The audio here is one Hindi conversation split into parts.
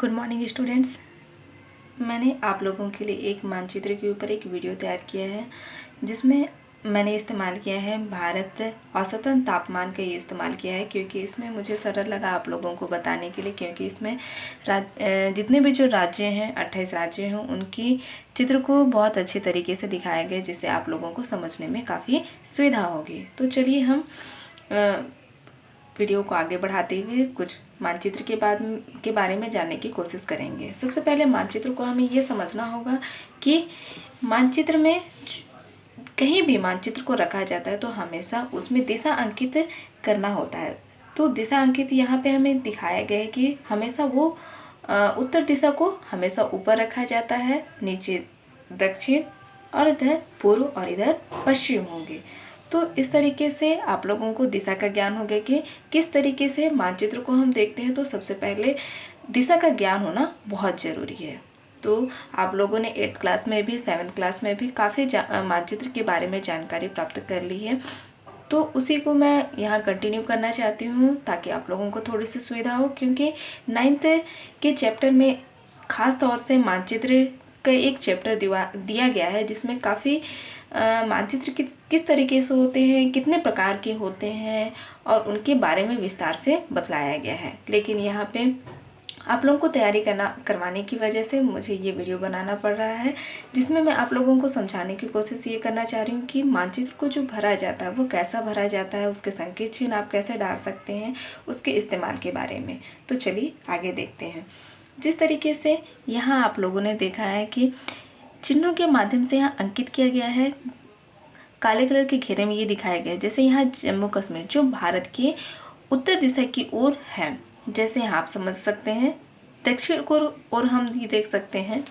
Good morning students. मैंने आप लोगों के लिए एक मानचित्र के ऊपर एक वीडियो तैयार किया है जिसमें मैंने इस्तेमाल किया है भारत औसतन तापमान का ये इस्तेमाल किया है क्योंकि इसमें मुझे सरल लगा आप लोगों को बताने के लिए, क्योंकि इसमें जितने भी जो राज्य हैं 28 राज्य हैं उनकी चित्र को बहुत अच्छे तरीके से दिखाया गया जिससे आप लोगों को समझने में काफ़ी सुविधा होगी। तो चलिए हम वीडियो को आगे बढ़ाते हुए कुछ मानचित्र के बारे में जानने की कोशिश करेंगे। सबसे पहले मानचित्र को हमें ये समझना होगा कि मानचित्र में कहीं भी मानचित्र को रखा जाता है तो हमेशा उसमें दिशा अंकित करना होता है। तो दिशा अंकित यहाँ पे हमें दिखाया गया है कि हमेशा वो उत्तर दिशा को हमेशा ऊपर रखा जाता है, नीचे दक्षिण और इधर पूर्व और इधर पश्चिम होंगे। तो इस तरीके से आप लोगों को दिशा का ज्ञान हो गया कि किस तरीके से मानचित्र को हम देखते हैं। तो सबसे पहले दिशा का ज्ञान होना बहुत ज़रूरी है। तो आप लोगों ने 8th क्लास में भी 7th क्लास में भी काफ़ी मानचित्र के बारे में जानकारी प्राप्त कर ली है, तो उसी को मैं यहाँ कंटिन्यू करना चाहती हूँ ताकि आप लोगों को थोड़ी सी सुविधा हो, क्योंकि 9th के चैप्टर में ख़ास तौर से मानचित्र का एक चैप्टर दिया गया है जिसमें काफ़ी मानचित्र किस तरीके से होते हैं, कितने प्रकार के होते हैं और उनके बारे में विस्तार से बतलाया गया है। लेकिन यहाँ पे आप लोगों को तैयारी करवाने की वजह से मुझे ये वीडियो बनाना पड़ रहा है जिसमें मैं आप लोगों को समझाने की कोशिश ये करना चाह रही हूँ कि मानचित्र को जो भरा जाता है वो कैसा भरा जाता है, उसके संकेत चिन्ह आप कैसे डाल सकते हैं, उसके इस्तेमाल के बारे में। तो चलिए आगे देखते हैं। जिस तरीके से यहाँ आप लोगों ने देखा है कि चिन्हों के माध्यम से यहाँ अंकित किया गया है, काले कलर के घेरे में ये दिखाया गया है। जैसे यहाँ जम्मू कश्मीर जो भारत के उत्तर दिशा की ओर है, जैसे यहाँ आप समझ सकते हैं दक्षिण को और हम ये देख सकते हैं,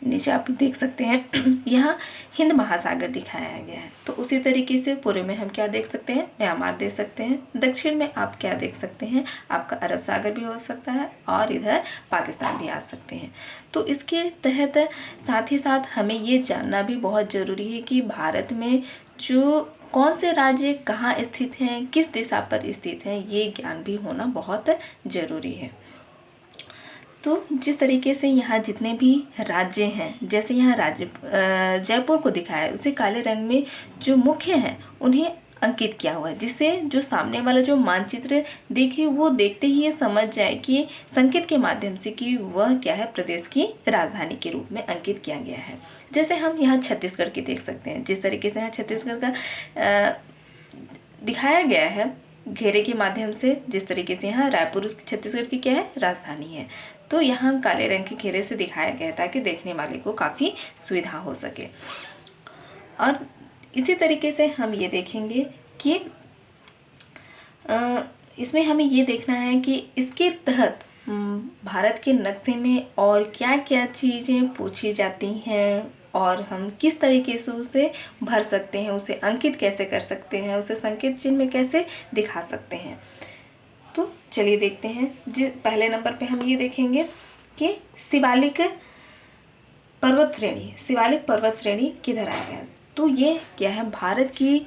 नीचे आप देख सकते हैं यहाँ हिंद महासागर दिखाया गया है। तो उसी तरीके से पूर्व में हम क्या देख सकते हैं, म्यांमार देख सकते हैं। दक्षिण में आप क्या देख सकते हैं, आपका अरब सागर भी हो सकता है और इधर पाकिस्तान भी आ सकते हैं। तो इसके तहत साथ ही साथ हमें ये जानना भी बहुत ज़रूरी है कि भारत में जो कौन से राज्य कहाँ स्थित हैं, किस दिशा पर स्थित हैं, ये ज्ञान भी होना बहुत ज़रूरी है। तो जिस तरीके से यहाँ जितने भी राज्य हैं, जैसे यहाँ राज्य जयपुर को दिखाया है, उसे काले रंग में जो मुख्य हैं उन्हें अंकित किया हुआ है, जिससे जो सामने वाला जो मानचित्र देखे वो देखते ही ये समझ जाए कि संकेत के माध्यम से कि वह क्या है, प्रदेश की राजधानी के रूप में अंकित किया गया है। जैसे हम यहाँ छत्तीसगढ़ की देख सकते हैं, जिस तरीके से यहाँ छत्तीसगढ़ का दिखाया गया है घेरे के माध्यम से, जिस तरीके से यहाँ रायपुर छत्तीसगढ़ की क्या है, राजधानी है। तो यहाँ काले रंग के घेरे से दिखाया गया है ताकि देखने वाले को काफ़ी सुविधा हो सके। और इसी तरीके से हम ये देखेंगे कि इसमें हमें ये देखना है कि इसके तहत भारत के नक्शे में और क्या क्या चीज़ें पूछी जाती हैं और हम किस तरीके से उसे भर सकते हैं, उसे अंकित कैसे कर सकते हैं, उसे संकेत चिन्ह में कैसे दिखा सकते हैं। तो चलिए देखते हैं। पहले नंबर पे हम ये देखेंगे कि शिवालिक पर्वत श्रेणी किधर आएगा। तो ये क्या है, भारत की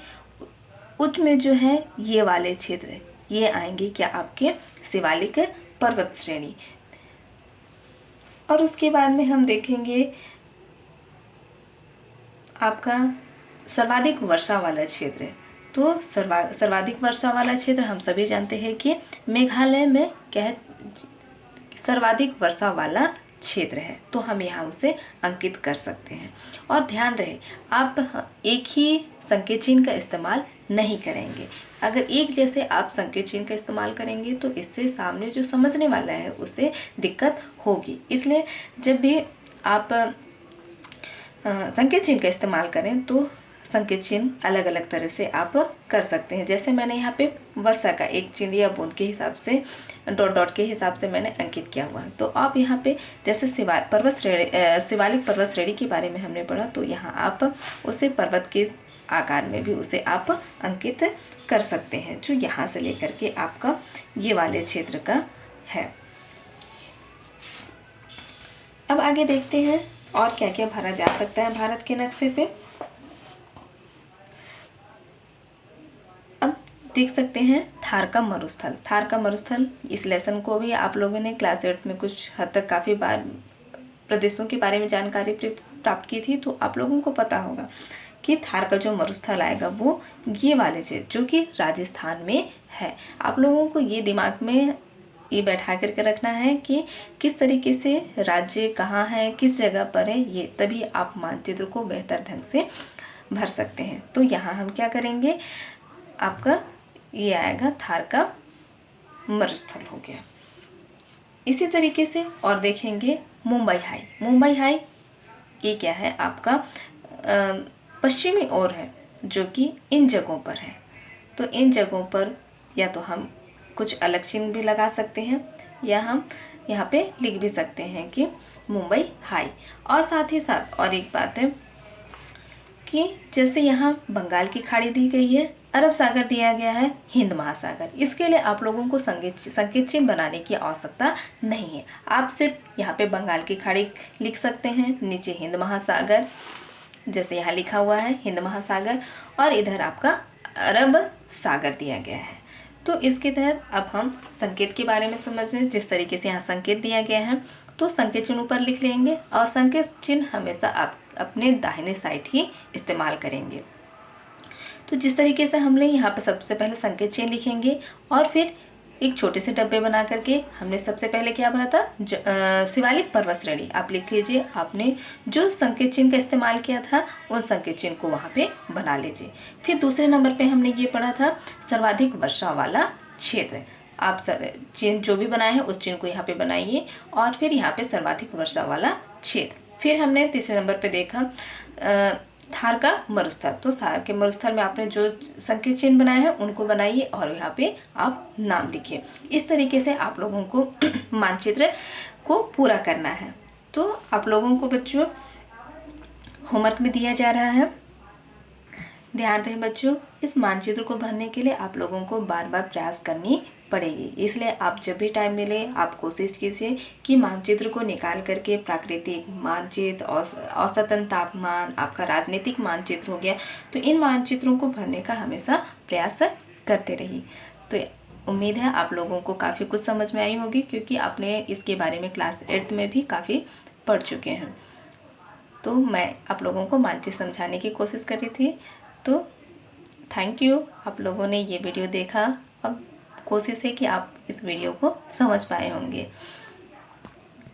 उच्च में जो है ये वाले क्षेत्र ये आएंगे क्या, आपके शिवालिक पर्वत श्रेणी। और उसके बाद में हम देखेंगे आपका सर्वाधिक वर्षा वाला क्षेत्र। तो सर्वाधिक वर्षा वाला क्षेत्र हम सभी जानते हैं कि मेघालय में क्या है, सर्वाधिक वर्षा वाला क्षेत्र है। तो हम यहाँ उसे अंकित कर सकते हैं। और ध्यान रहे आप एक ही संकेत चिन्ह का इस्तेमाल नहीं करेंगे। अगर एक जैसे आप संकेत चिन्ह का इस्तेमाल करेंगे तो इससे सामने जो समझने वाला है उसे दिक्कत होगी। इसलिए जब भी आप संकेत चिन्ह का इस्तेमाल करें तो संकेत चिन्ह अलग अलग तरह से आप कर सकते हैं। जैसे मैंने यहाँ पे वर्षा का एक चिन्ह या बूंद के हिसाब से डॉट के हिसाब से मैंने अंकित किया हुआ है। तो आप यहाँ पे जैसे शिवालिक पर्वत श्रेणी के बारे में हमने पढ़ा, तो यहाँ आप उसे पर्वत के आकार में भी उसे आप अंकित कर सकते हैं, जो यहाँ से लेकर के आपका ये वाले क्षेत्र का है। अब आगे देखते हैं और क्या क्या भरा जा सकता है भारत के नक्शे पे। अब देख सकते हैं थार का मरुस्थल। थार का मरुस्थल, इस लेसन को भी आप लोगों ने क्लास 8 में कुछ हद तक काफ़ी बार प्रदेशों के बारे में जानकारी प्राप्त की थी, तो आप लोगों को पता होगा कि थार का जो मरुस्थल आएगा वो ये वाले क्षेत्र जो कि राजस्थान में है। आप लोगों को ये दिमाग में ये बैठा करके रखना है कि किस तरीके से राज्य कहाँ है, किस जगह पर है, ये तभी आप मानचित्र को बेहतर ढंग से भर सकते हैं। तो यहाँ हम क्या करेंगे, आपका ये आएगा थार का मरुस्थल हो गया। इसी तरीके से और देखेंगे मुंबई हाई। मुंबई हाई ये क्या है, आपका पश्चिमी ओर है, जो कि इन जगहों पर है। तो इन जगहों पर या तो हम कुछ अलग चिन्ह भी लगा सकते हैं या हम यहाँ पे लिख भी सकते हैं कि मुंबई हाई। और साथ ही साथ और एक बात है कि जैसे यहाँ बंगाल की खाड़ी दी गई है, अरब सागर दिया गया है, हिंद महासागर, इसके लिए आप लोगों को संकेत चिन्ह बनाने की आवश्यकता नहीं है। आप सिर्फ यहाँ पे बंगाल की खाड़ी लिख सकते हैं, नीचे हिंद महासागर, जैसे यहाँ लिखा हुआ है हिंद महासागर, और इधर आपका अरब सागर दिया गया है। तो इसके तहत अब हम संकेत के बारे में समझ लें। जिस तरीके से यहाँ संकेत दिया गया है तो संकेत चिन्ह ऊपर लिख लेंगे, और संकेत चिन्ह हमेशा आप अपने दाहिने साइड ही इस्तेमाल करेंगे। तो जिस तरीके से हमने यहाँ पर सबसे पहले संकेत चिन्ह लिखेंगे, और फिर एक छोटे से डब्बे बना करके हमने सबसे पहले क्या बना था, शिवालिक पर्वत श्रेणी। आप लिख लीजिए, आपने जो संकेत चिन्ह का इस्तेमाल किया था उन संकेत चिन्ह को वहाँ पे बना लीजिए। फिर दूसरे नंबर पे हमने ये पढ़ा था सर्वाधिक वर्षा वाला क्षेत्र। आप चिन्ह जो भी बनाए हैं उस चिन्ह को यहाँ पे बनाइए, और फिर यहाँ पे सर्वाधिक वर्षा वाला क्षेत्र। फिर हमने तीसरे नंबर पे देखा थार का मरुस्थल। तो थार के मरुस्थल में आपने जो संकेत चिन्ह बनाए हैं उनको बनाइए, और यहाँ पे आप नाम लिखिए। इस तरीके से आप लोगों को मानचित्र को पूरा करना है। तो आप लोगों को बच्चों होमवर्क में दिया जा रहा है, ध्यान रहे बच्चों, इस मानचित्र को भरने के लिए आप लोगों को बार बार प्रयास करनी पड़ेगी। इसलिए आप जब भी टाइम मिले आप कोशिश कीजिए कि मानचित्र को निकाल करके प्राकृतिक मानचित्र, औसतन तापमान, आपका राजनीतिक मानचित्र हो गया, तो इन मानचित्रों को भरने का हमेशा प्रयास करते रहिए। तो उम्मीद है आप लोगों को काफ़ी कुछ समझ में आई होगी, क्योंकि आपने इसके बारे में क्लास 8 में भी काफ़ी पढ़ चुके हैं। तो मैं आप लोगों को मानचित्र समझाने की कोशिश कर रही थी। तो थैंक यू, आप लोगों ने ये वीडियो देखा। अब कोशिश है कि आप इस वीडियो को समझ पाए होंगे।